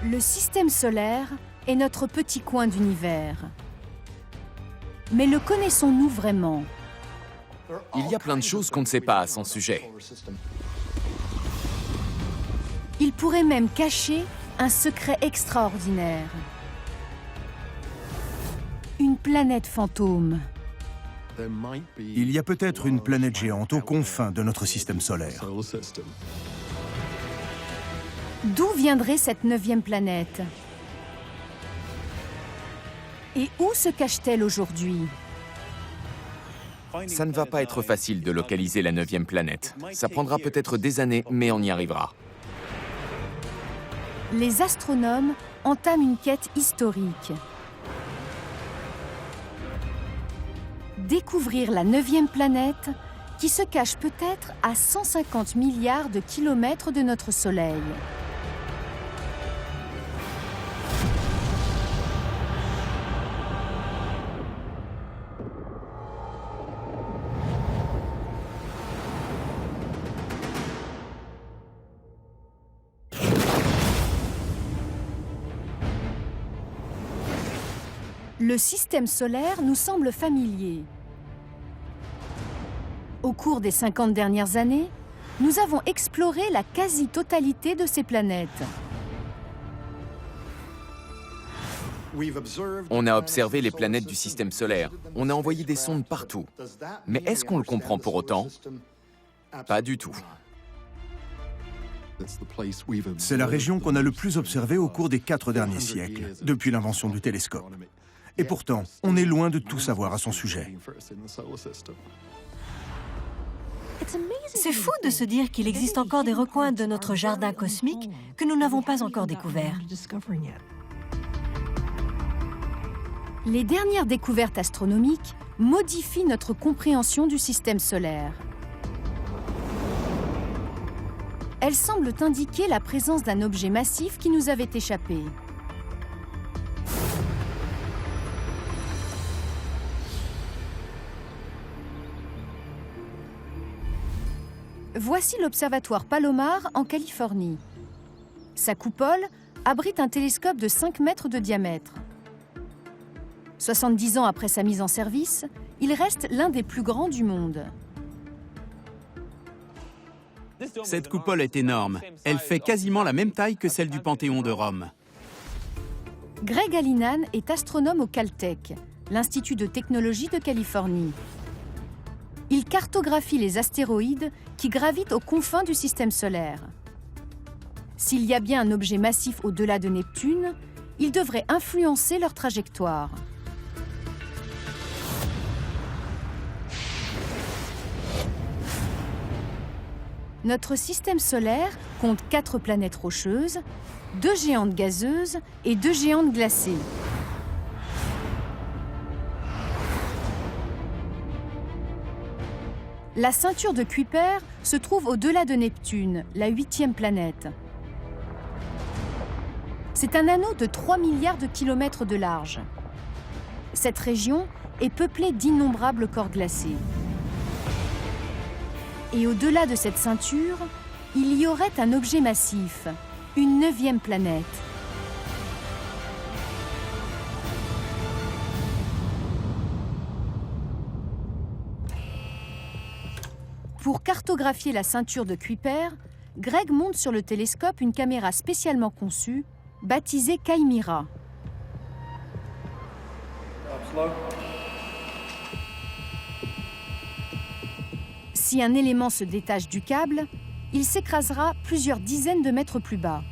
Le système solaire est notre petit coin d'univers. Mais le connaissons-nous vraiment? Il y a plein de choses qu'on ne sait pas à son sujet. Il pourrait même cacher un secret extraordinaire. Une planète fantôme. Il y a peut-être une planète géante aux confins de notre système solaire. D'où viendrait cette 9e planète? Et où se cache-t-elle aujourd'hui? Ça ne va pas être facile de localiser la 9e planète. Ça prendra peut-être des années, mais on y arrivera. Les astronomes entament une quête historique. Découvrir la 9e planète qui se cache peut-être à 150 milliards de kilomètres de notre Soleil. Le système solaire nous semble familier. Au cours des 50 dernières années, nous avons exploré la quasi-totalité de ces planètes. On a observé les planètes du système solaire. On a envoyé des sondes partout. Mais est-ce qu'on le comprend pour autant? Pas du tout. C'est la région qu'on a le plus observée au cours des 4 derniers siècles, depuis l'invention du télescope. Et pourtant, on est loin de tout savoir à son sujet. C'est fou de se dire qu'il existe encore des recoins de notre jardin cosmique que nous n'avons pas encore découverts. Les dernières découvertes astronomiques modifient notre compréhension du système solaire. Elles semblent indiquer la présence d'un objet massif qui nous avait échappé. Voici l'observatoire Palomar en Californie. Sa coupole abrite un télescope de 5 mètres de diamètre. 70 ans après sa mise en service, il reste l'un des plus grands du monde. Cette coupole est énorme. Elle fait quasiment la même taille que celle du Panthéon de Rome. Greg Alinan est astronome au Caltech, l'Institut de technologie de Californie. Il cartographie les astéroïdes qui gravitent aux confins du système solaire. S'il y a bien un objet massif au-delà de Neptune, il devrait influencer leur trajectoire. Notre système solaire compte 4 planètes rocheuses, 2 géantes gazeuses et 2 géantes glacées. La ceinture de Kuiper se trouve au-delà de Neptune, la 8e planète. C'est un anneau de 3 milliards de kilomètres de large. Cette région est peuplée d'innombrables corps glacés. Et au-delà de cette ceinture, il y aurait un objet massif, une 9e planète. Pour cartographier la ceinture de Kuiper, Greg monte sur le télescope une caméra spécialement conçue, baptisée Kaimira. Si un élément se détache du câble, il s'écrasera plusieurs dizaines de mètres plus bas.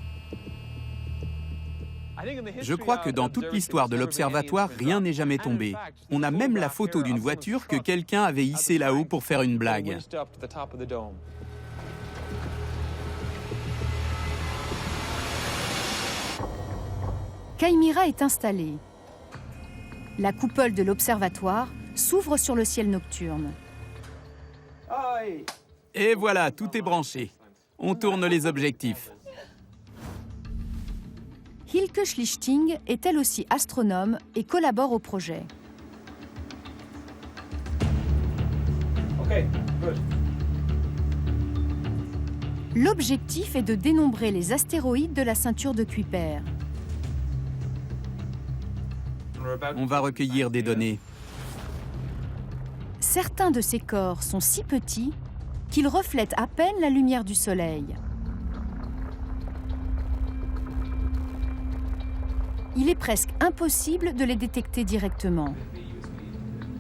Je crois que dans toute l'histoire de l'observatoire, rien n'est jamais tombé. On a même la photo d'une voiture que quelqu'un avait hissée là-haut pour faire une blague. Kaimira est installée. La coupole de l'observatoire s'ouvre sur le ciel nocturne. Et voilà, tout est branché. On tourne les objectifs. Hilke Schlichting est elle aussi astronome et collabore au projet. L'objectif est de dénombrer les astéroïdes de la ceinture de Kuiper. On va recueillir des données. Certains de ces corps sont si petits qu'ils reflètent à peine la lumière du Soleil. Il est presque impossible de les détecter directement.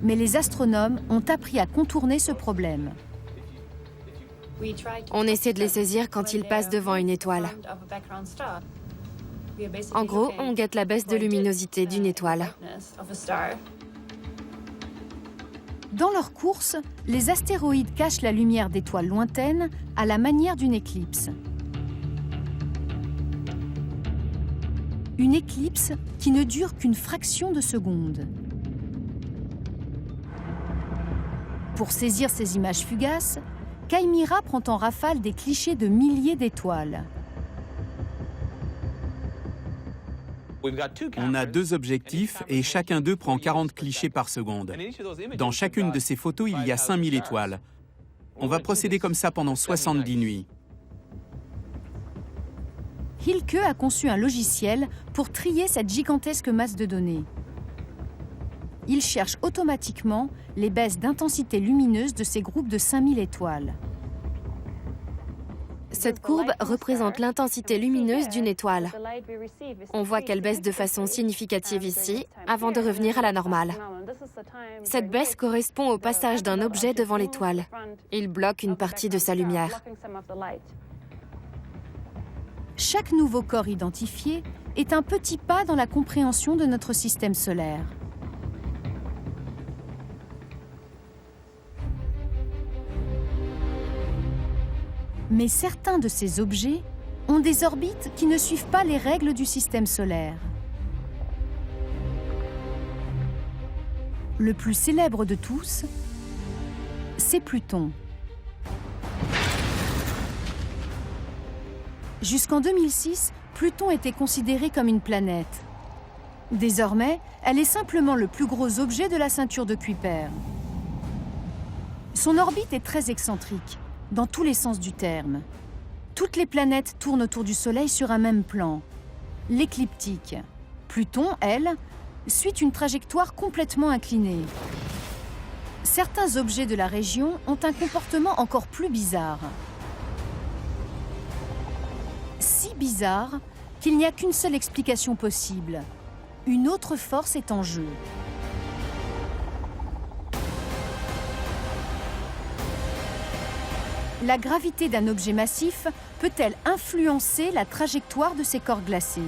Mais les astronomes ont appris à contourner ce problème. On essaie de les saisir quand ils passent devant une étoile. En gros, on guette la baisse de luminosité d'une étoile. Dans leur course, les astéroïdes cachent la lumière d'étoiles lointaines à la manière d'une éclipse. Une éclipse qui ne dure qu'une fraction de seconde. Pour saisir ces images fugaces, Kymera prend en rafale des clichés de milliers d'étoiles. On a 2 objectifs et chacun d'eux prend 40 clichés par seconde. Dans chacune de ces photos, il y a 5000 étoiles. On va procéder comme ça pendant 70 nuits. Hilke a conçu un logiciel pour trier cette gigantesque masse de données. Il cherche automatiquement les baisses d'intensité lumineuse de ces groupes de 5000 étoiles. Cette courbe représente l'intensité lumineuse d'une étoile. On voit qu'elle baisse de façon significative ici, avant de revenir à la normale. Cette baisse correspond au passage d'un objet devant l'étoile. Il bloque une partie de sa lumière. Chaque nouveau corps identifié est un petit pas dans la compréhension de notre système solaire. Mais certains de ces objets ont des orbites qui ne suivent pas les règles du système solaire. Le plus célèbre de tous, c'est Pluton. Jusqu'en 2006, Pluton était considéré comme une planète. Désormais, elle est simplement le plus gros objet de la ceinture de Kuiper. Son orbite est très excentrique, dans tous les sens du terme. Toutes les planètes tournent autour du Soleil sur un même plan, l'écliptique. Pluton, elle, suit une trajectoire complètement inclinée. Certains objets de la région ont un comportement encore plus bizarre. Si bizarre qu'il n'y a qu'une seule explication possible. Une autre force est en jeu. La gravité d'un objet massif peut-elle influencer la trajectoire de ces corps glacés?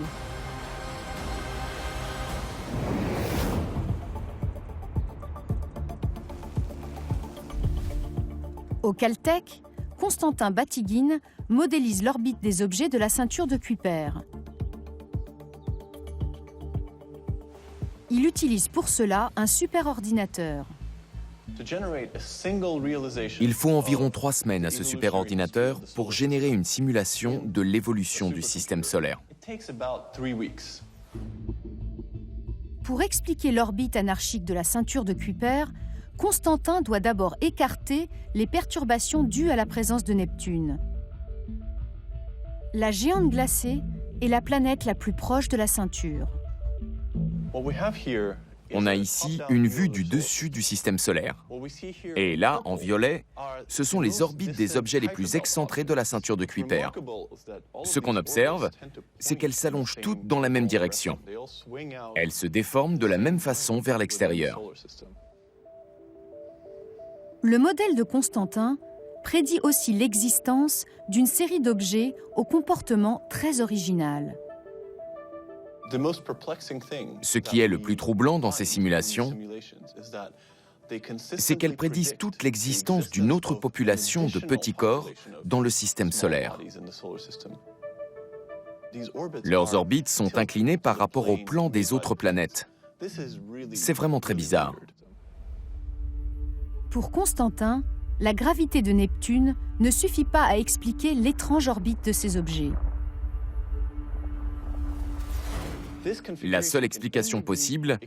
Au Caltech, Constantin Batygin modélise l'orbite des objets de la ceinture de Kuiper. Il utilise pour cela un superordinateur. Il faut environ 3 semaines à ce superordinateur pour générer une simulation de l'évolution du système solaire. Pour expliquer l'orbite anarchique de la ceinture de Kuiper, Constantin doit d'abord écarter les perturbations dues à la présence de Neptune. La géante glacée est la planète la plus proche de la ceinture. On a ici une vue du dessus du système solaire. Et là, en violet, ce sont les orbites des objets les plus excentrés de la ceinture de Kuiper. Ce qu'on observe, c'est qu'elles s'allongent toutes dans la même direction. Elles se déforment de la même façon vers l'extérieur. Le modèle de Constantin prédit aussi l'existence d'une série d'objets au comportement très original. Ce qui est le plus troublant dans ces simulations, c'est qu'elles prédisent toute l'existence d'une autre population de petits corps dans le système solaire. Leurs orbites sont inclinées par rapport au plan des autres planètes. C'est vraiment très bizarre. Pour Constantin, la gravité de Neptune ne suffit pas à expliquer l'étrange orbite de ces objets. La seule explication possible,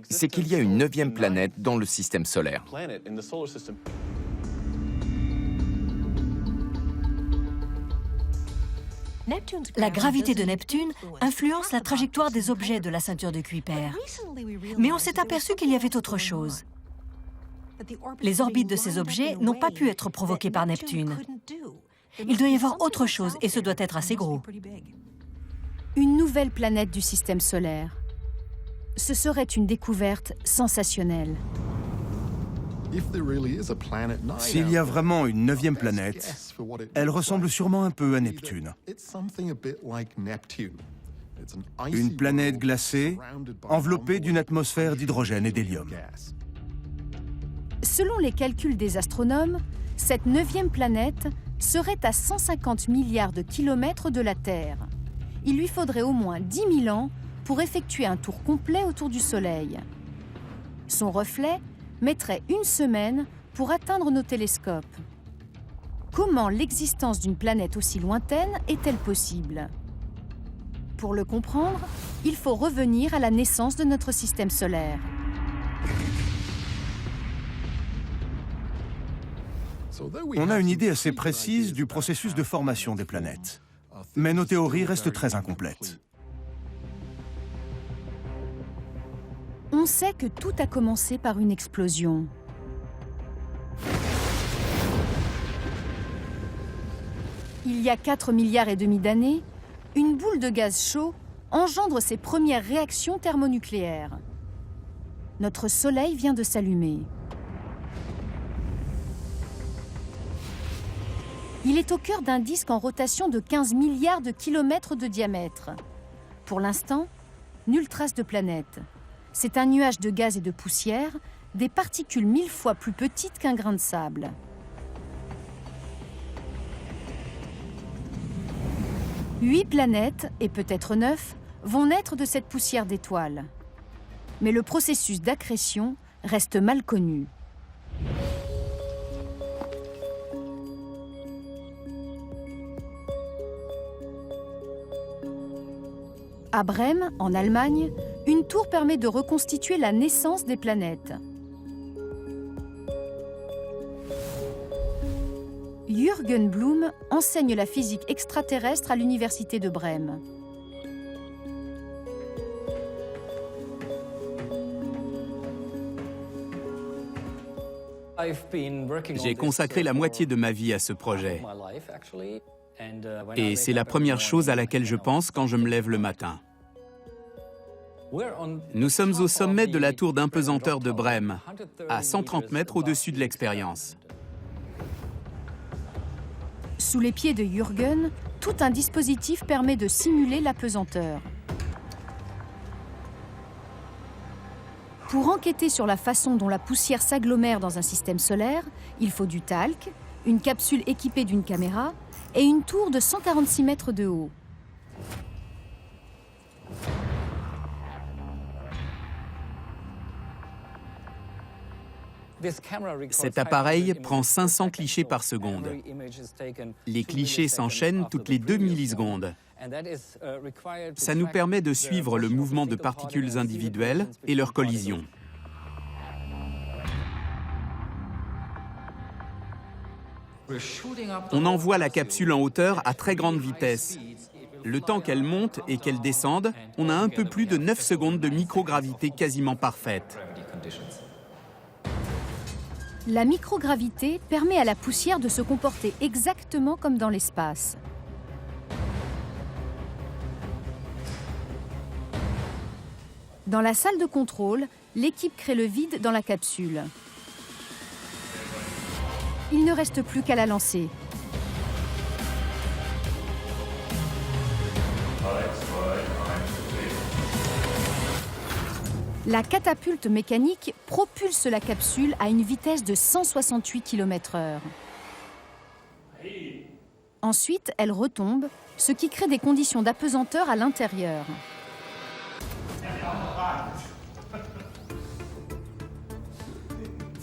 c'est qu'il y a une 9e planète dans le système solaire. La gravité de Neptune influence la trajectoire des objets de la ceinture de Kuiper. Mais on s'est aperçu qu'il y avait autre chose. Les orbites de ces objets n'ont pas pu être provoquées par Neptune. Il doit y avoir autre chose, et ce doit être assez gros. Une nouvelle planète du système solaire. Ce serait une découverte sensationnelle. S'il y a vraiment une 9e planète, elle ressemble sûrement un peu à Neptune. Une planète glacée, enveloppée d'une atmosphère d'hydrogène et d'hélium. Selon les calculs des astronomes, cette 9e planète serait à 150 milliards de kilomètres de la Terre. Il lui faudrait au moins 10 000 ans pour effectuer un tour complet autour du Soleil. Son reflet mettrait 1 semaine pour atteindre nos télescopes. Comment l'existence d'une planète aussi lointaine est-elle possible? Pour le comprendre, il faut revenir à la naissance de notre système solaire. On a une idée assez précise du processus de formation des planètes. Mais nos théories restent très incomplètes. On sait que tout a commencé par une explosion. Il y a 4,5 milliards d'années, une boule de gaz chaud engendre ses premières réactions thermonucléaires. Notre Soleil vient de s'allumer. Il est au cœur d'un disque en rotation de 15 milliards de kilomètres de diamètre. Pour l'instant, nulle trace de planète. C'est un nuage de gaz et de poussière, des particules 1000 fois plus petites qu'un grain de sable. Huit planètes, et peut-être 9, vont naître de cette poussière d'étoiles. Mais le processus d'accrétion reste mal connu. À Brême, en Allemagne, une tour permet de reconstituer la naissance des planètes. Jürgen Blum enseigne la physique extraterrestre à l'université de Brême. J'ai consacré la moitié de ma vie à ce projet. Et c'est la première chose à laquelle je pense quand je me lève le matin. Nous sommes au sommet de la tour d'impesanteur de Brême, à 130 mètres au-dessus de l'expérience. Sous les pieds de Jürgen, tout un dispositif permet de simuler l'apesanteur. Pour enquêter sur la façon dont la poussière s'agglomère dans un système solaire, il faut du talc, une capsule équipée d'une caméra et une tour de 146 mètres de haut. Cet appareil prend 500 clichés par seconde. Les clichés s'enchaînent toutes les 2 millisecondes. Ça nous permet de suivre le mouvement de particules individuelles et leurs collisions. On envoie la capsule en hauteur à très grande vitesse. Le temps qu'elle monte et qu'elle descende, on a un peu plus de 9 secondes de microgravité quasiment parfaite. La microgravité permet à la poussière de se comporter exactement comme dans l'espace. Dans la salle de contrôle, l'équipe crée le vide dans la capsule. Il ne reste plus qu'à la lancer. La catapulte mécanique propulse la capsule à une vitesse de 168 km/h. Ensuite, elle retombe, ce qui crée des conditions d'apesanteur à l'intérieur.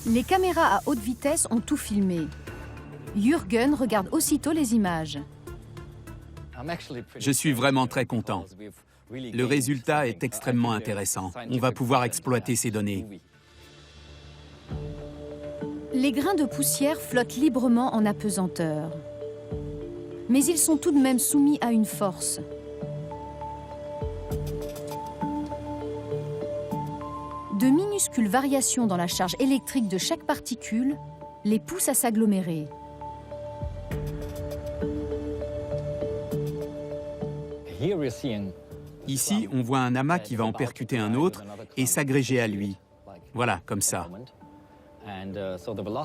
Les caméras à haute vitesse ont tout filmé. Jürgen regarde aussitôt les images. Je suis vraiment très content. Le résultat est extrêmement intéressant. On va pouvoir exploiter ces données. Les grains de poussière flottent librement en apesanteur. mais ils sont tout de même soumis à une force. De minuscules variations dans la charge électrique de chaque particule les poussent à s'agglomérer. Ici, on voit un amas qui va en percuter un autre et s'agréger à lui. Voilà, comme ça.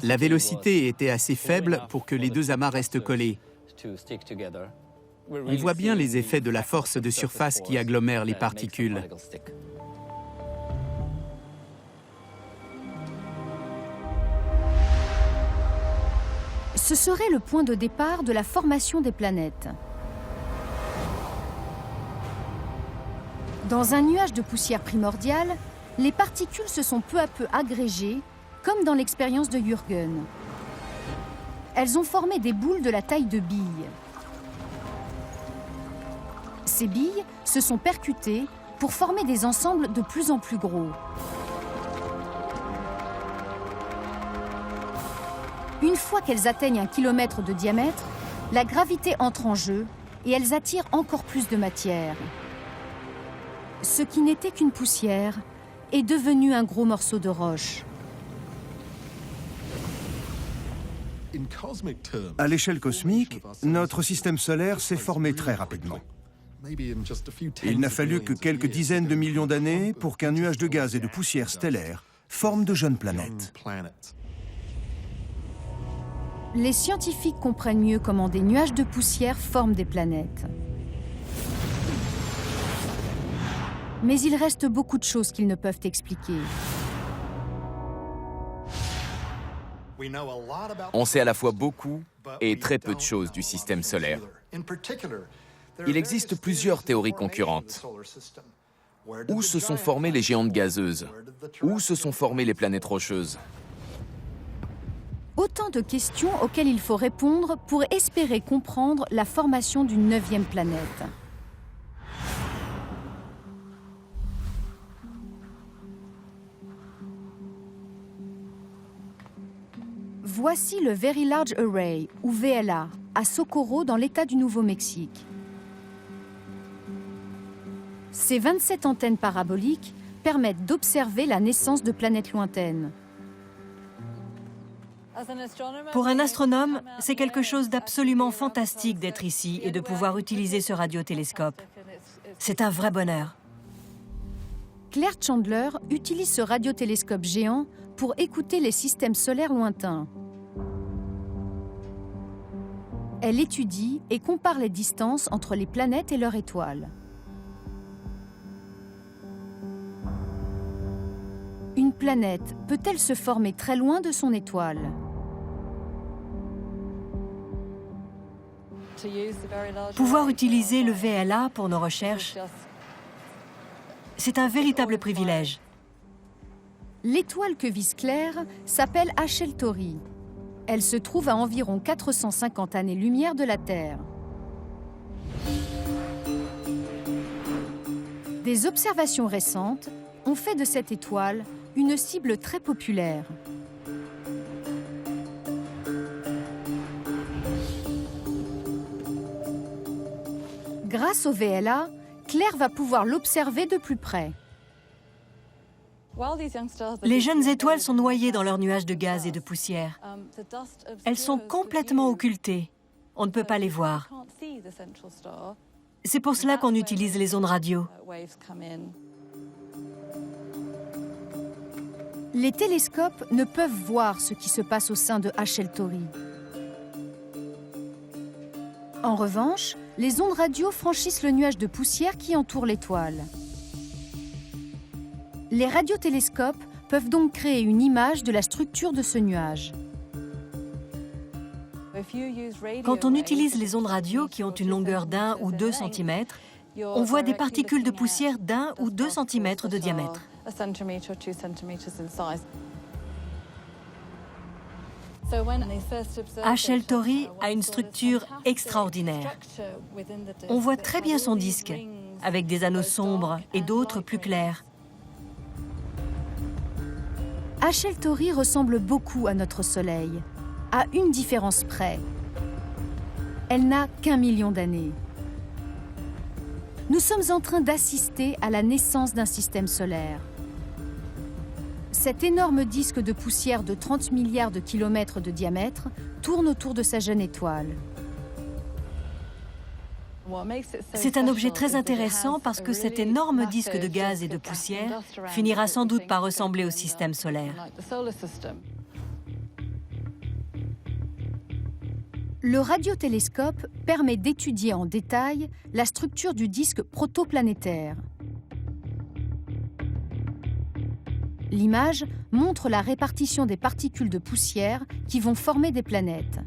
La vélocité était assez faible pour que les deux amas restent collés. On voit bien les effets de la force de surface qui agglomère les particules. Ce serait le point de départ de la formation des planètes. Dans un nuage de poussière primordiale, les particules se sont peu à peu agrégées, comme dans l'expérience de Jürgen. Elles ont formé des boules de la taille de billes. Ces billes se sont percutées pour former des ensembles de plus en plus gros. Une fois qu'elles atteignent 1 kilomètre de diamètre, la gravité entre en jeu et elles attirent encore plus de matière. Ce qui n'était qu'une poussière est devenu un gros morceau de roche. À l'échelle cosmique, notre système solaire s'est formé très rapidement. Il n'a fallu que quelques dizaines de millions d'années pour qu'un nuage de gaz et de poussière stellaire forme de jeunes planètes. Les scientifiques comprennent mieux comment des nuages de poussière forment des planètes. Mais il reste beaucoup de choses qu'ils ne peuvent expliquer. On sait à la fois beaucoup et très peu de choses du système solaire. Il existe plusieurs théories concurrentes. Où se sont formées les géantes gazeuses? Où se sont formées les planètes rocheuses? Autant de questions auxquelles il faut répondre pour espérer comprendre la formation d'une 9e planète. Voici le Very Large Array, ou VLA, à Socorro, dans l'État du Nouveau-Mexique. Ces 27 antennes paraboliques permettent d'observer la naissance de planètes lointaines. Pour un astronome, c'est quelque chose d'absolument fantastique d'être ici et de pouvoir utiliser ce radiotélescope. C'est un vrai bonheur. Claire Chandler utilise ce radiotélescope géant pour écouter les systèmes solaires lointains. Elle étudie et compare les distances entre les planètes et leurs étoiles. Une planète peut-elle se former très loin de son étoile? Pouvoir utiliser le VLA pour nos recherches, c'est un véritable privilège. L'étoile que vise Claire s'appelle Hachel Tauri. Elle se trouve à environ 450 années-lumière de la Terre. Des observations récentes ont fait de cette étoile une cible très populaire. Grâce au VLA, Claire va pouvoir l'observer de plus près. Les jeunes étoiles sont noyées dans leurs nuages de gaz et de poussière. Elles sont complètement occultées. On ne peut pas les voir. C'est pour cela qu'on utilise les ondes radio. Les télescopes ne peuvent voir ce qui se passe au sein de Hachel Tauri. En revanche, les ondes radio franchissent le nuage de poussière qui entoure l'étoile. Les radiotélescopes peuvent donc créer une image de la structure de ce nuage. Quand on utilise les ondes radio qui ont une longueur d'1 ou 2 cm, on voit des particules de poussière d'1 ou 2 cm de diamètre. Hachel Tauri a une structure extraordinaire. On voit très bien son disque, avec des anneaux sombres et d'autres plus clairs. Hachel Tauri ressemble beaucoup à notre Soleil, à une différence près. elle n'a qu'1 million d'années. Nous sommes en train d'assister à la naissance d'un système solaire. Cet énorme disque de poussière de 30 milliards de kilomètres de diamètre tourne autour de sa jeune étoile. C'est un objet très intéressant parce que cet énorme disque de gaz et de poussière finira sans doute par ressembler au système solaire. Le radiotélescope permet d'étudier en détail la structure du disque protoplanétaire. L'image montre la répartition des particules de poussière qui vont former des planètes.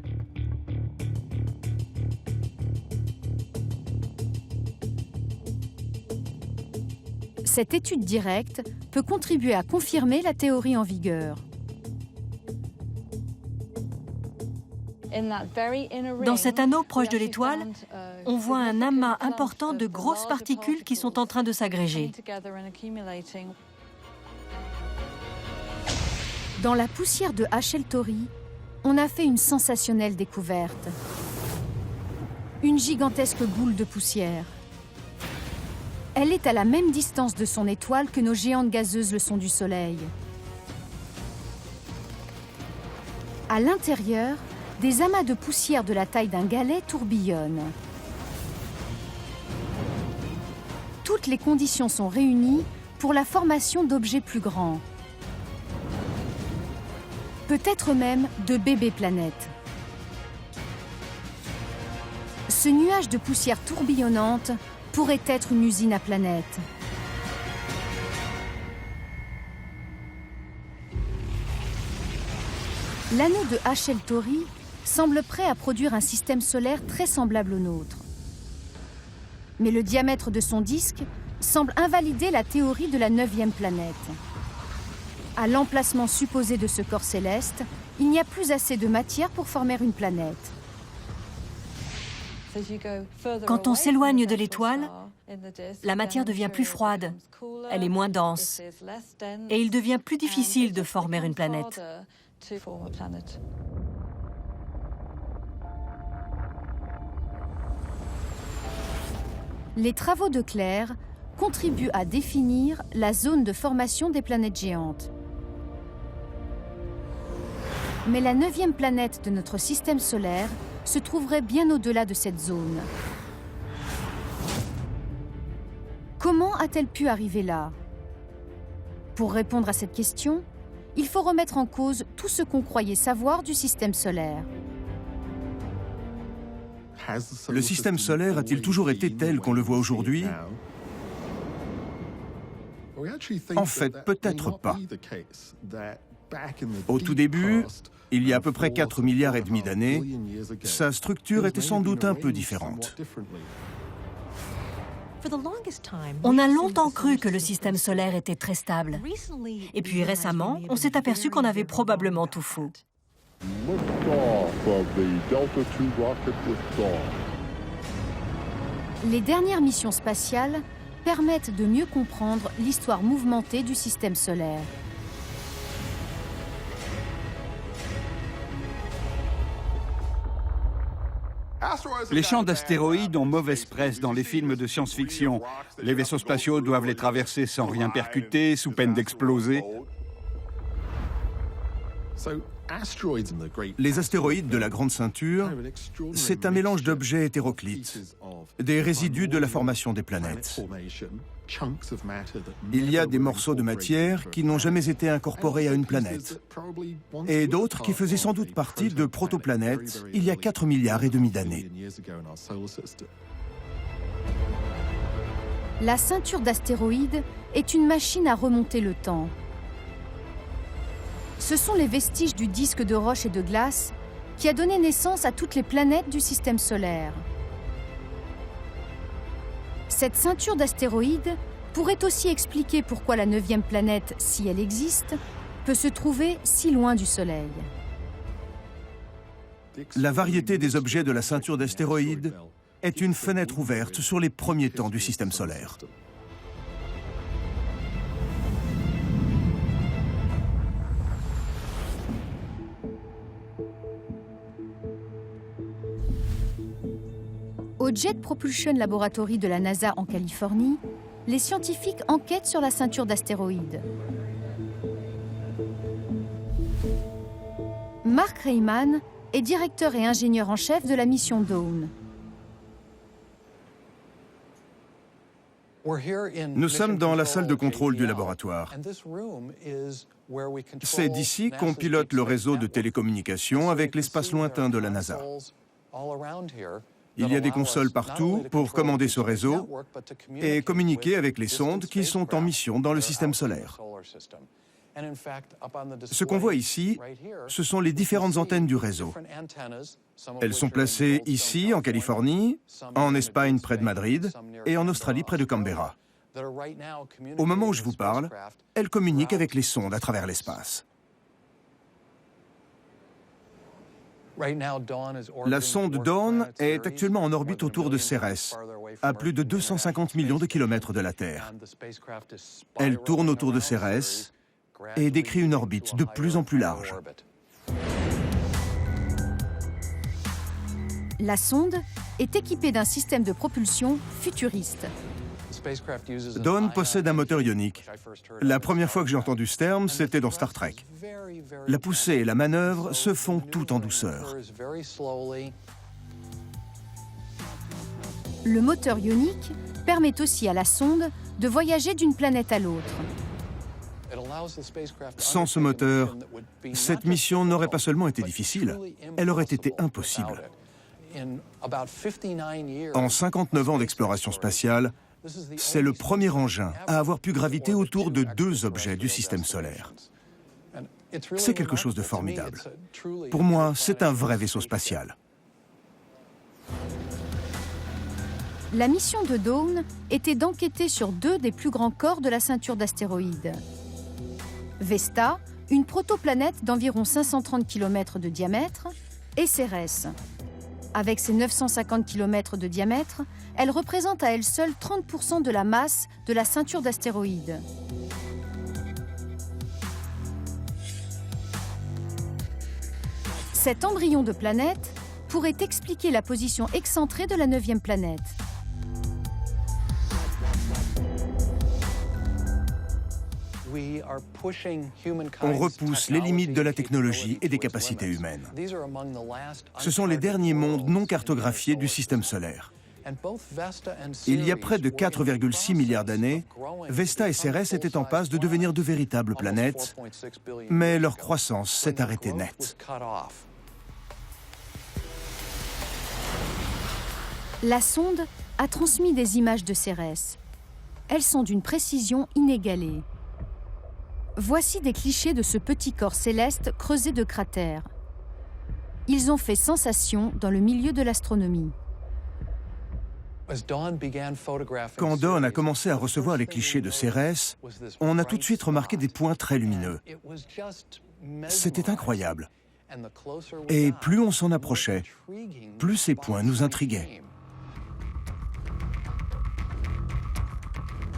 Cette étude directe peut contribuer à confirmer la théorie en vigueur. Dans cet anneau proche de l'étoile, on voit un amas important de grosses particules qui sont en train de s'agréger. Dans la poussière de Hachel Tauri, on a fait une sensationnelle découverte. Une gigantesque boule de poussière. Elle est à la même distance de son étoile que nos géantes gazeuses le sont du Soleil. À l'intérieur, des amas de poussière de la taille d'un galet tourbillonnent. Toutes les conditions sont réunies pour la formation d'objets plus grands. Peut-être même de bébés planètes. Ce nuage de poussière tourbillonnante pourrait être une usine à planètes. L'anneau de Hachel Tauri semble prêt à produire un système solaire très semblable au nôtre. Mais le diamètre de son disque semble invalider la théorie de la 9e planète. À l'emplacement supposé de ce corps céleste, il n'y a plus assez de matière pour former une planète. Quand on s'éloigne de l'étoile, la matière devient plus froide, elle est moins dense, et il devient plus difficile de former une planète. Les travaux de Claire contribuent à définir la zone de formation des planètes géantes. Mais la 9e planète de notre système solaire se trouverait bien au-delà de cette zone. Comment a-t-elle pu arriver là? Pour répondre à cette question, il faut remettre en cause tout ce qu'on croyait savoir du système solaire. Le système solaire a-t-il toujours été tel qu'on le voit aujourd'hui? En fait, peut-être pas. Au tout début, il y a à peu près 4,5 milliards d'années, sa structure était sans doute un peu différente. On a longtemps cru que le système solaire était très stable. Et puis récemment, on s'est aperçu qu'on avait probablement tout faux. Les dernières missions spatiales permettent de mieux comprendre l'histoire mouvementée du système solaire. Les champs d'astéroïdes ont mauvaise presse dans les films de science-fiction. Les vaisseaux spatiaux doivent les traverser sans rien percuter, sous peine d'exploser. Les astéroïdes de la Grande Ceinture, c'est un mélange d'objets hétéroclites, des résidus de la formation des planètes. Il y a des morceaux de matière qui n'ont jamais été incorporés à une planète, et d'autres qui faisaient sans doute partie de protoplanètes il y a 4,5 milliards d'années. La ceinture d'astéroïdes est une machine à remonter le temps. Ce sont les vestiges du disque de roche et de glace qui a donné naissance à toutes les planètes du système solaire. Cette ceinture d'astéroïdes pourrait aussi expliquer pourquoi la 9e planète, si elle existe, peut se trouver si loin du Soleil. La variété des objets de la ceinture d'astéroïdes est une fenêtre ouverte sur les premiers temps du système solaire. Au Jet Propulsion Laboratory de la NASA en Californie, les scientifiques enquêtent sur la ceinture d'astéroïdes. Mark Rayman est directeur et ingénieur en chef de la mission Dawn. Nous sommes dans la salle de contrôle du laboratoire. C'est d'ici qu'on pilote le réseau de télécommunications avec l'espace lointain de la NASA. Il y a des consoles partout pour commander ce réseau et communiquer avec les sondes qui sont en mission dans le système solaire. Ce qu'on voit ici, ce sont les différentes antennes du réseau. Elles sont placées ici, en Californie, en Espagne près de Madrid et en Australie près de Canberra. Au moment où je vous parle, elles communiquent avec les sondes à travers l'espace. La sonde Dawn est actuellement en orbite autour de Cérès, à plus de 250 millions de kilomètres de la Terre. Elle tourne autour de Cérès et décrit une orbite de plus en plus large. La sonde est équipée d'un système de propulsion futuriste. Dawn possède un moteur ionique. La première fois que j'ai entendu ce terme, c'était dans Star Trek. La poussée et la manœuvre se font tout en douceur. Le moteur ionique permet aussi à la sonde de voyager d'une planète à l'autre. Sans ce moteur, cette mission n'aurait pas seulement été difficile, elle aurait été impossible. En 59 ans d'exploration spatiale, c'est le premier engin à avoir pu graviter autour de 2 objets du système solaire. C'est quelque chose de formidable. Pour moi, c'est un vrai vaisseau spatial. La mission de Dawn était d'enquêter sur 2 des plus grands corps de la ceinture d'astéroïdes. Vesta, une protoplanète d'environ 530 km de diamètre, et Cérès. Avec ses 950 km de diamètre, elle représente à elle seule 30% de la masse de la ceinture d'astéroïdes. Cet embryon de planète pourrait expliquer la position excentrée de la 9e planète. On repousse les limites de la technologie et des capacités humaines. Ce sont les derniers mondes non cartographiés du système solaire. Il y a près de 4,6 milliards d'années, Vesta et Cérès étaient en passe de devenir de véritables planètes, mais leur croissance s'est arrêtée net. La sonde a transmis des images de Cérès. Elles sont d'une précision inégalée. Voici des clichés de ce petit corps céleste creusé de cratères. Ils ont fait sensation dans le milieu de l'astronomie. Quand Dawn a commencé à recevoir les clichés de Cérès, on a tout de suite remarqué des points très lumineux. C'était incroyable. Et plus on s'en approchait, plus ces points nous intriguaient.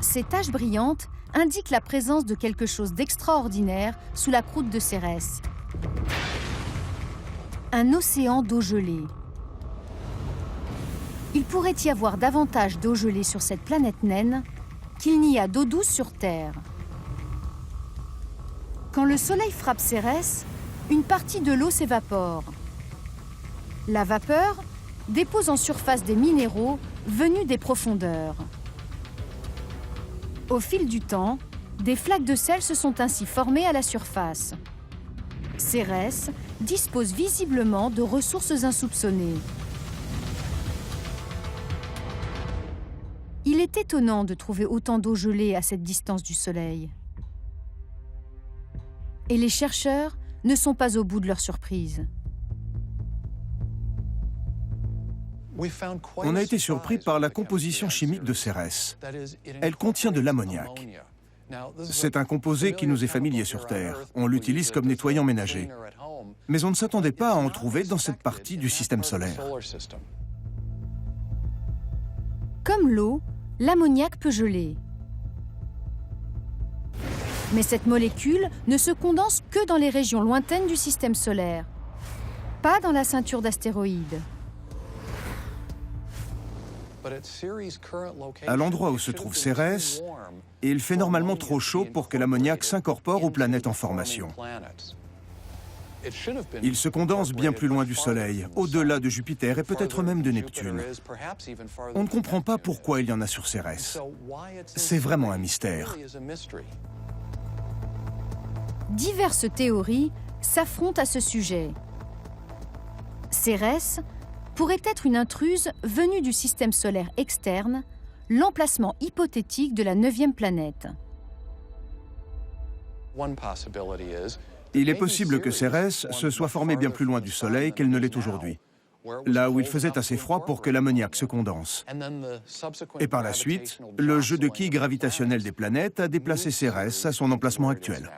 Ces taches brillantes indiquent la présence de quelque chose d'extraordinaire sous la croûte de Cérès. Un océan d'eau gelée. Il pourrait y avoir davantage d'eau gelée sur cette planète naine qu'il n'y a d'eau douce sur Terre. Quand le soleil frappe Cérès, une partie de l'eau s'évapore. La vapeur dépose en surface des minéraux venus des profondeurs. Au fil du temps, des flaques de sel se sont ainsi formées à la surface. Cérès dispose visiblement de ressources insoupçonnées. Il est étonnant de trouver autant d'eau gelée à cette distance du Soleil. Et les chercheurs ne sont pas au bout de leur surprise. On a été surpris par la composition chimique de Cérès. Elle contient de l'ammoniac. C'est un composé qui nous est familier sur Terre. On l'utilise comme nettoyant ménager. Mais on ne s'attendait pas à en trouver dans cette partie du système solaire. Comme l'eau, l'ammoniac peut geler. Mais cette molécule ne se condense que dans les régions lointaines du système solaire, pas dans la ceinture d'astéroïdes. À l'endroit où se trouve Cérès, il fait normalement trop chaud pour que l'ammoniac s'incorpore aux planètes en formation. Il se condense bien plus loin du Soleil, au-delà de Jupiter et peut-être même de Neptune. On ne comprend pas pourquoi il y en a sur Cérès. C'est vraiment un mystère. Diverses théories s'affrontent à ce sujet. Cérès pourrait être une intruse venue du système solaire externe, l'emplacement hypothétique de la 9e planète. Il est possible que Cérès se soit formée bien plus loin du Soleil qu'elle ne l'est aujourd'hui, là où il faisait assez froid pour que l'ammoniac se condense. Et par la suite, le jeu de quilles gravitationnelles des planètes a déplacé Cérès à son emplacement actuel.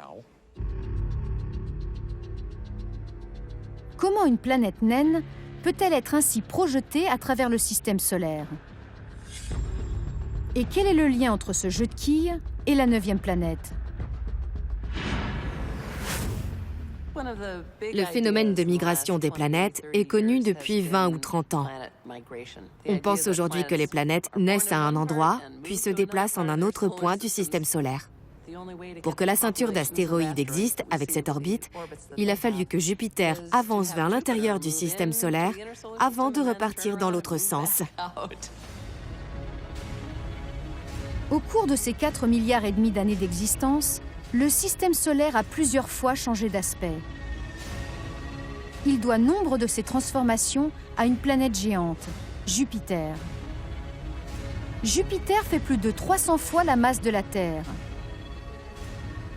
Comment une planète naine peut-elle être ainsi projetée à travers le système solaire? Et quel est le lien entre ce jeu de quilles et la 9e planète? Le phénomène de migration des planètes est connu depuis 20 ou 30 ans. On pense aujourd'hui que les planètes naissent à un endroit, puis se déplacent en un autre point du système solaire. Pour que la ceinture d'astéroïdes existe avec cette orbite, il a fallu que Jupiter avance vers l'intérieur du système solaire avant de repartir dans l'autre sens. Au cours de ces 4,5 milliards d'années d'existence, le système solaire a plusieurs fois changé d'aspect. Il doit nombre de ces transformations à une planète géante, Jupiter. Jupiter fait plus de 300 fois la masse de la Terre.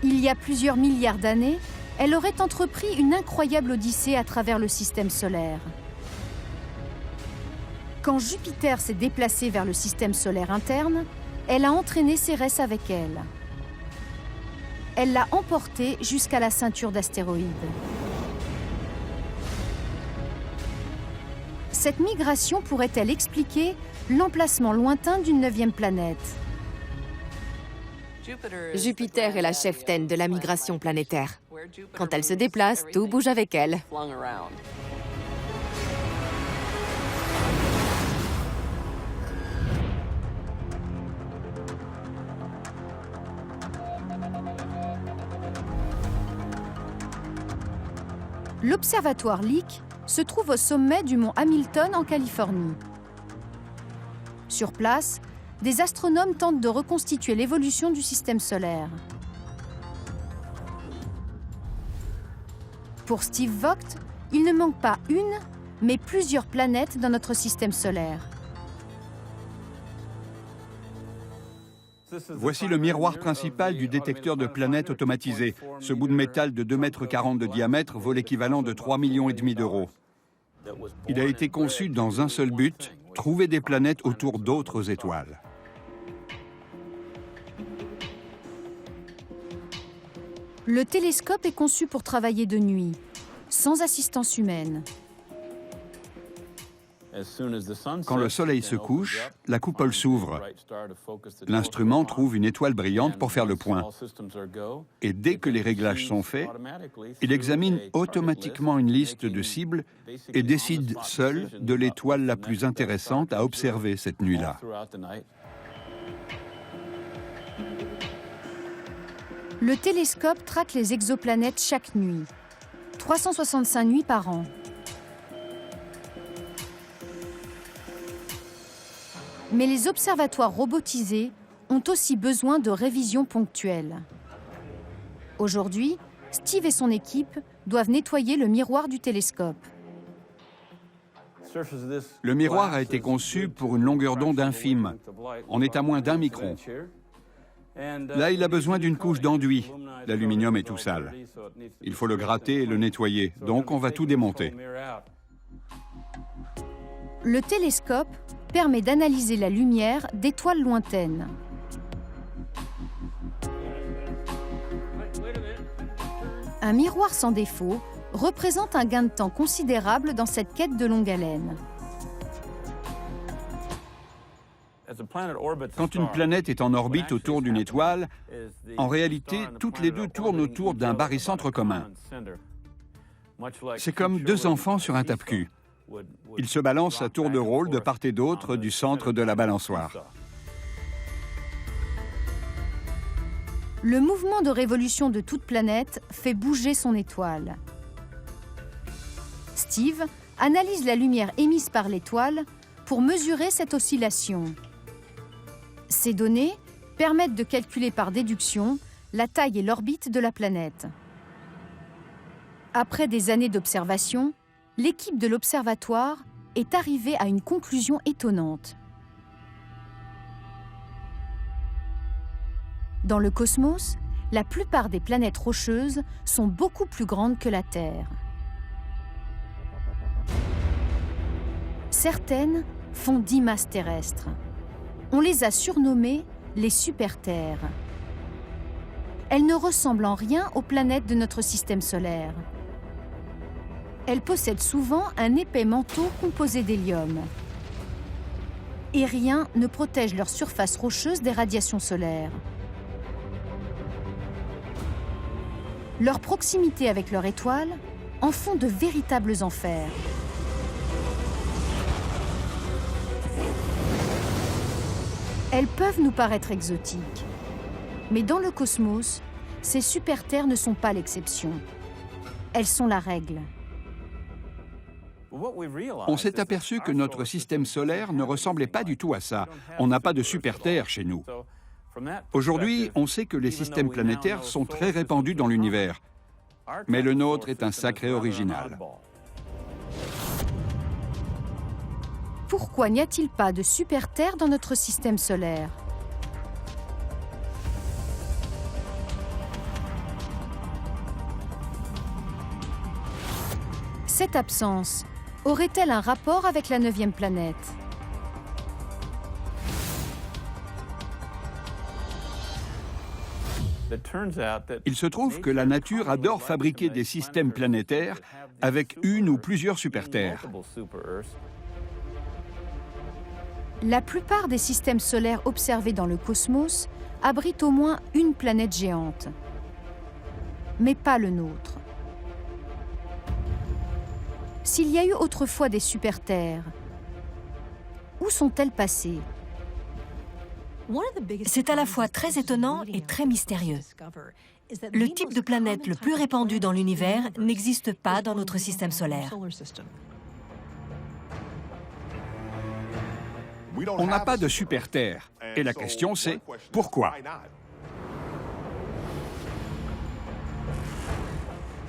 Il y a plusieurs milliards d'années, elle aurait entrepris une incroyable odyssée à travers le système solaire. Quand Jupiter s'est déplacé vers le système solaire interne, elle a entraîné Cérès avec elle. Elle l'a emporté jusqu'à la ceinture d'astéroïdes. Cette migration pourrait-elle expliquer l'emplacement lointain d'une 9e planète? Jupiter est la cheftaine de la migration planétaire. Quand elle se déplace, tout bouge avec elle. L'observatoire Lick se trouve au sommet du mont Hamilton en Californie. Sur place, des astronomes tentent de reconstituer l'évolution du système solaire. Pour Steve Vogt, il ne manque pas une, mais plusieurs planètes dans notre système solaire. Voici le miroir principal du détecteur de planètes automatisé. Ce bout de métal de 2,40 m de diamètre vaut l'équivalent de 3,5 millions d'euros. Il a été conçu dans un seul but, trouver des planètes autour d'autres étoiles. Le télescope est conçu pour travailler de nuit, sans assistance humaine. Quand le soleil se couche, la coupole s'ouvre. L'instrument trouve une étoile brillante pour faire le point. Et dès que les réglages sont faits, il examine automatiquement une liste de cibles et décide seul de l'étoile la plus intéressante à observer cette nuit-là. Le télescope traque les exoplanètes chaque nuit, 365 nuits par an. Mais les observatoires robotisés ont aussi besoin de révisions ponctuelles. Aujourd'hui, Steve et son équipe doivent nettoyer le miroir du télescope. Le miroir a été conçu pour une longueur d'onde infime. On est à moins d'1 micron. Là, il a besoin d'une couche d'enduit. L'aluminium est tout sale. Il faut le gratter et le nettoyer, donc on va tout démonter. Le télescope permet d'analyser la lumière d'étoiles lointaines. Un miroir sans défaut représente un gain de temps considérable dans cette quête de longue haleine. Quand une planète est en orbite autour d'une étoile, en réalité, toutes les deux tournent autour d'un barycentre commun. C'est comme deux enfants sur un tape-cul. Il se balance à tour de rôle de part et d'autre du centre de la balançoire. Le mouvement de révolution de toute planète fait bouger son étoile. Steve analyse la lumière émise par l'étoile pour mesurer cette oscillation. Ces données permettent de calculer par déduction la taille et l'orbite de la planète. Après des années d'observation, l'équipe de l'observatoire est arrivée à une conclusion étonnante. Dans le cosmos, la plupart des planètes rocheuses sont beaucoup plus grandes que la Terre. Certaines font 10 masses terrestres. On les a surnommées les super-terres. Elles ne ressemblent en rien aux planètes de notre système solaire. Elles possèdent souvent un épais manteau composé d'hélium. Et rien ne protège leur surface rocheuse des radiations solaires. Leur proximité avec leur étoile en font de véritables enfers. Elles peuvent nous paraître exotiques. Mais dans le cosmos, ces super-terres ne sont pas l'exception. Elles sont la règle. On s'est aperçu que notre système solaire ne ressemblait pas du tout à ça. On n'a pas de super-terre chez nous. Aujourd'hui, on sait que les systèmes planétaires sont très répandus dans l'univers. Mais le nôtre est un sacré original. Pourquoi n'y a-t-il pas de super-terre dans notre système solaire? Cette absence aurait-elle un rapport avec la 9e planète? Il se trouve que la nature adore fabriquer des systèmes planétaires avec une ou plusieurs super-terres. La plupart des systèmes solaires observés dans le cosmos abritent au moins une planète géante. Mais pas le nôtre. S'il y a eu autrefois des super-terres, où sont-elles passées? C'est à la fois très étonnant et très mystérieux. Le type de planète le plus répandu dans l'univers n'existe pas dans notre système solaire. On n'a pas de super-terre. Et la question c'est pourquoi?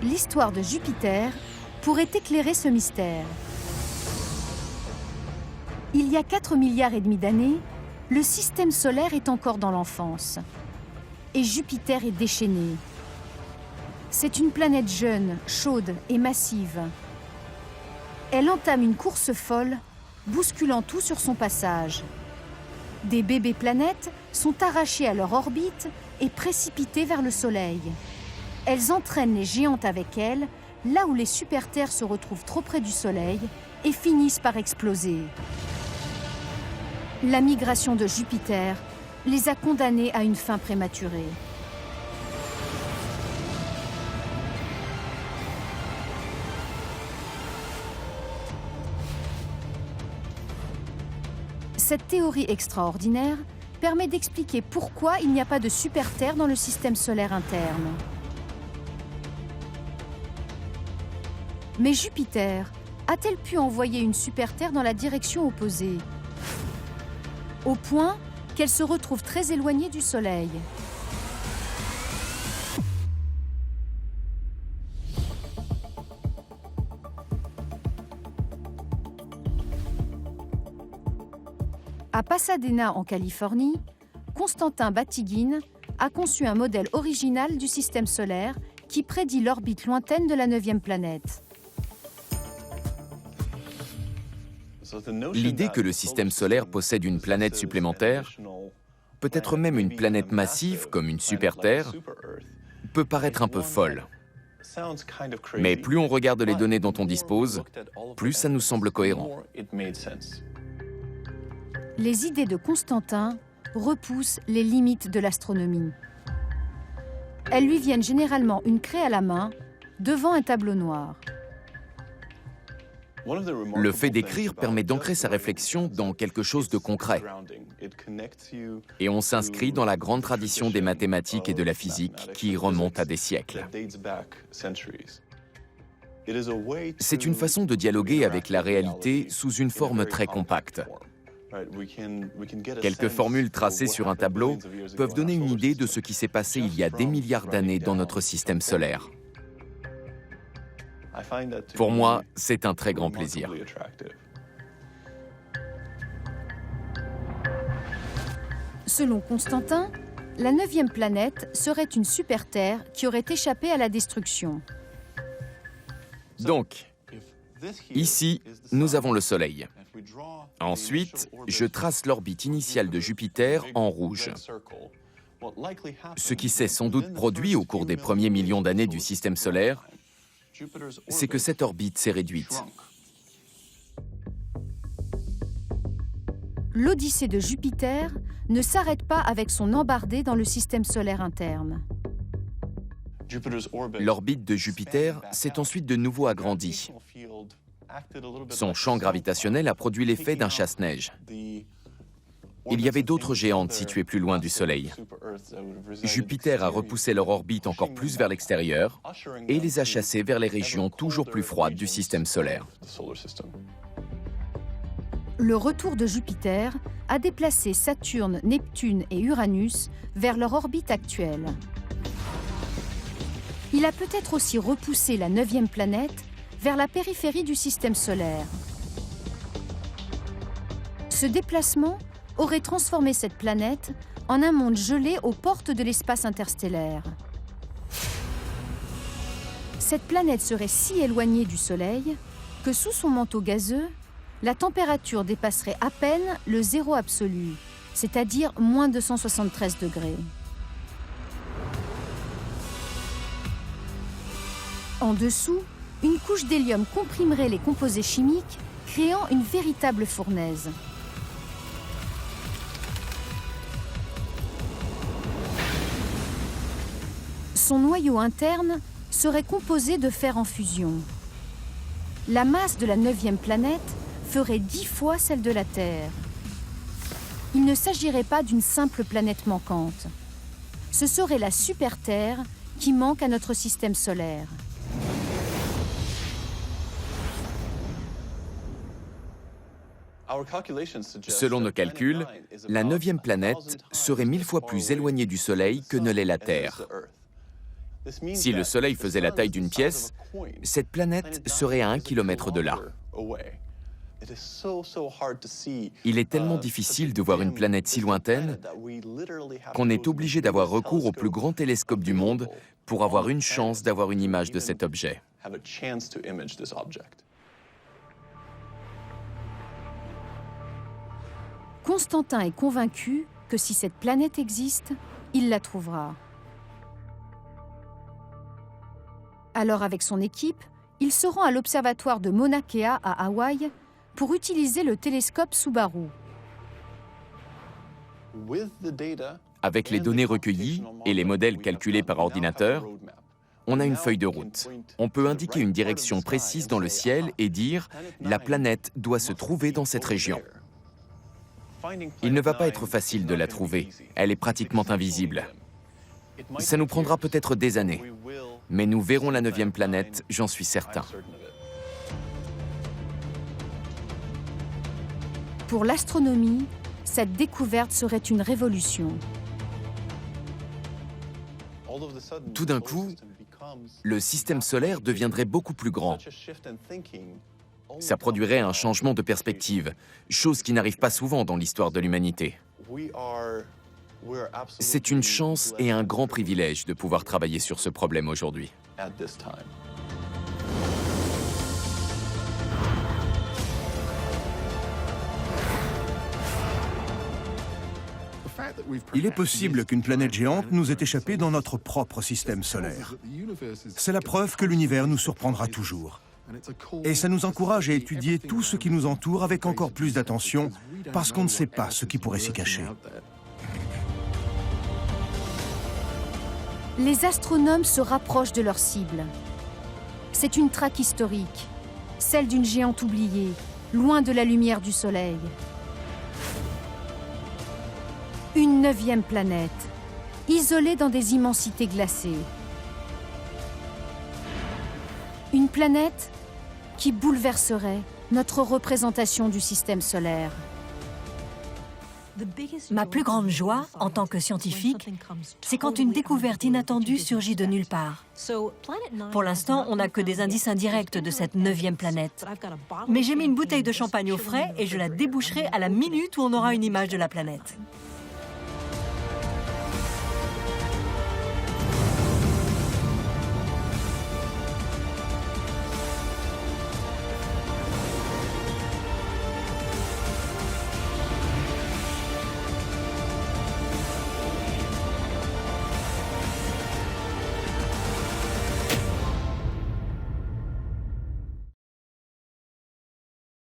L'histoire de Jupiter pourrait éclairer ce mystère. Il y a 4,5 milliards d'années, le système solaire est encore dans l'enfance. Et Jupiter est déchaîné. C'est une planète jeune, chaude et massive. Elle entame une course folle, bousculant tout sur son passage. Des bébés planètes sont arrachées à leur orbite et précipitées vers le Soleil. Elles entraînent les géantes avec elles, là où les super-terres se retrouvent trop près du Soleil et finissent par exploser. La migration de Jupiter les a condamnées à une fin prématurée. Cette théorie extraordinaire permet d'expliquer pourquoi il n'y a pas de super-terre dans le système solaire interne. Mais Jupiter a-t-elle pu envoyer une super-terre dans la direction opposée, au point qu'elle se retrouve très éloignée du Soleil? À Pasadena, en Californie, Constantin Batygin a conçu un modèle original du système solaire qui prédit l'orbite lointaine de la 9e planète. L'idée que le système solaire possède une planète supplémentaire, peut-être même une planète massive comme une super-terre, peut paraître un peu folle. Mais plus on regarde les données dont on dispose, plus ça nous semble cohérent. Les idées de Constantin repoussent les limites de l'astronomie. Elles lui viennent généralement une craie à la main, devant un tableau noir. Le fait d'écrire permet d'ancrer sa réflexion dans quelque chose de concret. Et on s'inscrit dans la grande tradition des mathématiques et de la physique qui remonte à des siècles. C'est une façon de dialoguer avec la réalité sous une forme très compacte. Quelques formules tracées sur un tableau peuvent donner une idée de ce qui s'est passé il y a des milliards d'années dans notre système solaire. Pour moi, c'est un très grand plaisir. Selon Constantin, la 9e planète serait une super-Terre qui aurait échappé à la destruction. Donc, ici, nous avons le Soleil. Ensuite, je trace l'orbite initiale de Jupiter en rouge. Ce qui s'est sans doute produit au cours des premiers millions d'années du système solaire, c'est que cette orbite s'est réduite. L'Odyssée de Jupiter ne s'arrête pas avec son embardée dans le système solaire interne. L'orbite de Jupiter s'est ensuite de nouveau agrandie. Son champ gravitationnel a produit l'effet d'un chasse-neige. Il y avait d'autres géantes situées plus loin du Soleil. Jupiter a repoussé leur orbite encore plus vers l'extérieur et les a chassées vers les régions toujours plus froides du système solaire. Le retour de Jupiter a déplacé Saturne, Neptune et Uranus vers leur orbite actuelle. Il a peut-être aussi repoussé la 9e planète vers la périphérie du système solaire. Ce déplacement aurait transformé cette planète en un monde gelé aux portes de l'espace interstellaire. Cette planète serait si éloignée du Soleil que sous son manteau gazeux, la température dépasserait à peine le zéro absolu, c'est-à-dire moins 273 degrés. En dessous, une couche d'hélium comprimerait les composés chimiques, créant une véritable fournaise. Son noyau interne serait composé de fer en fusion. La masse de la 9e planète ferait 10 fois celle de la Terre. Il ne s'agirait pas d'une simple planète manquante. Ce serait la super-Terre qui manque à notre système solaire. Selon nos calculs, la 9e planète serait 1000 fois plus éloignée du Soleil que ne l'est la Terre. Si le Soleil faisait la taille d'une pièce, cette planète serait à 1 kilomètre de là. Il est tellement difficile de voir une planète si lointaine qu'on est obligé d'avoir recours au plus grand télescope du monde pour avoir une chance d'avoir une image de cet objet. Constantin est convaincu que si cette planète existe, il la trouvera. Alors avec son équipe, il se rend à l'observatoire de Mauna Kea à Hawaï pour utiliser le télescope Subaru. Avec les données recueillies et les modèles calculés par ordinateur, on a une feuille de route. On peut indiquer une direction précise dans le ciel et dire « la planète doit se trouver dans cette région ». Il ne va pas être facile de la trouver, elle est pratiquement invisible. Ça nous prendra peut-être des années, mais nous verrons la 9e planète, j'en suis certain. Pour l'astronomie, cette découverte serait une révolution. Tout d'un coup, le système solaire deviendrait beaucoup plus grand. Ça produirait un changement de perspective, chose qui n'arrive pas souvent dans l'histoire de l'humanité. C'est une chance et un grand privilège de pouvoir travailler sur ce problème aujourd'hui. Il est possible qu'une planète géante nous ait échappé dans notre propre système solaire. C'est la preuve que l'univers nous surprendra toujours. Et ça nous encourage à étudier tout ce qui nous entoure avec encore plus d'attention, parce qu'on ne sait pas ce qui pourrait s'y cacher. Les astronomes se rapprochent de leur cible. C'est une traque historique. celle d'une géante oubliée, loin de la lumière du Soleil. Une 9e planète, isolée dans des immensités glacées. Une planète qui bouleverserait notre représentation du système solaire. Ma plus grande joie, en tant que scientifique, c'est quand une découverte inattendue surgit de nulle part. Pour l'instant, on n'a que des indices indirects de cette 9e planète. Mais j'ai mis une bouteille de champagne au frais et je la déboucherai à la minute où on aura une image de la planète.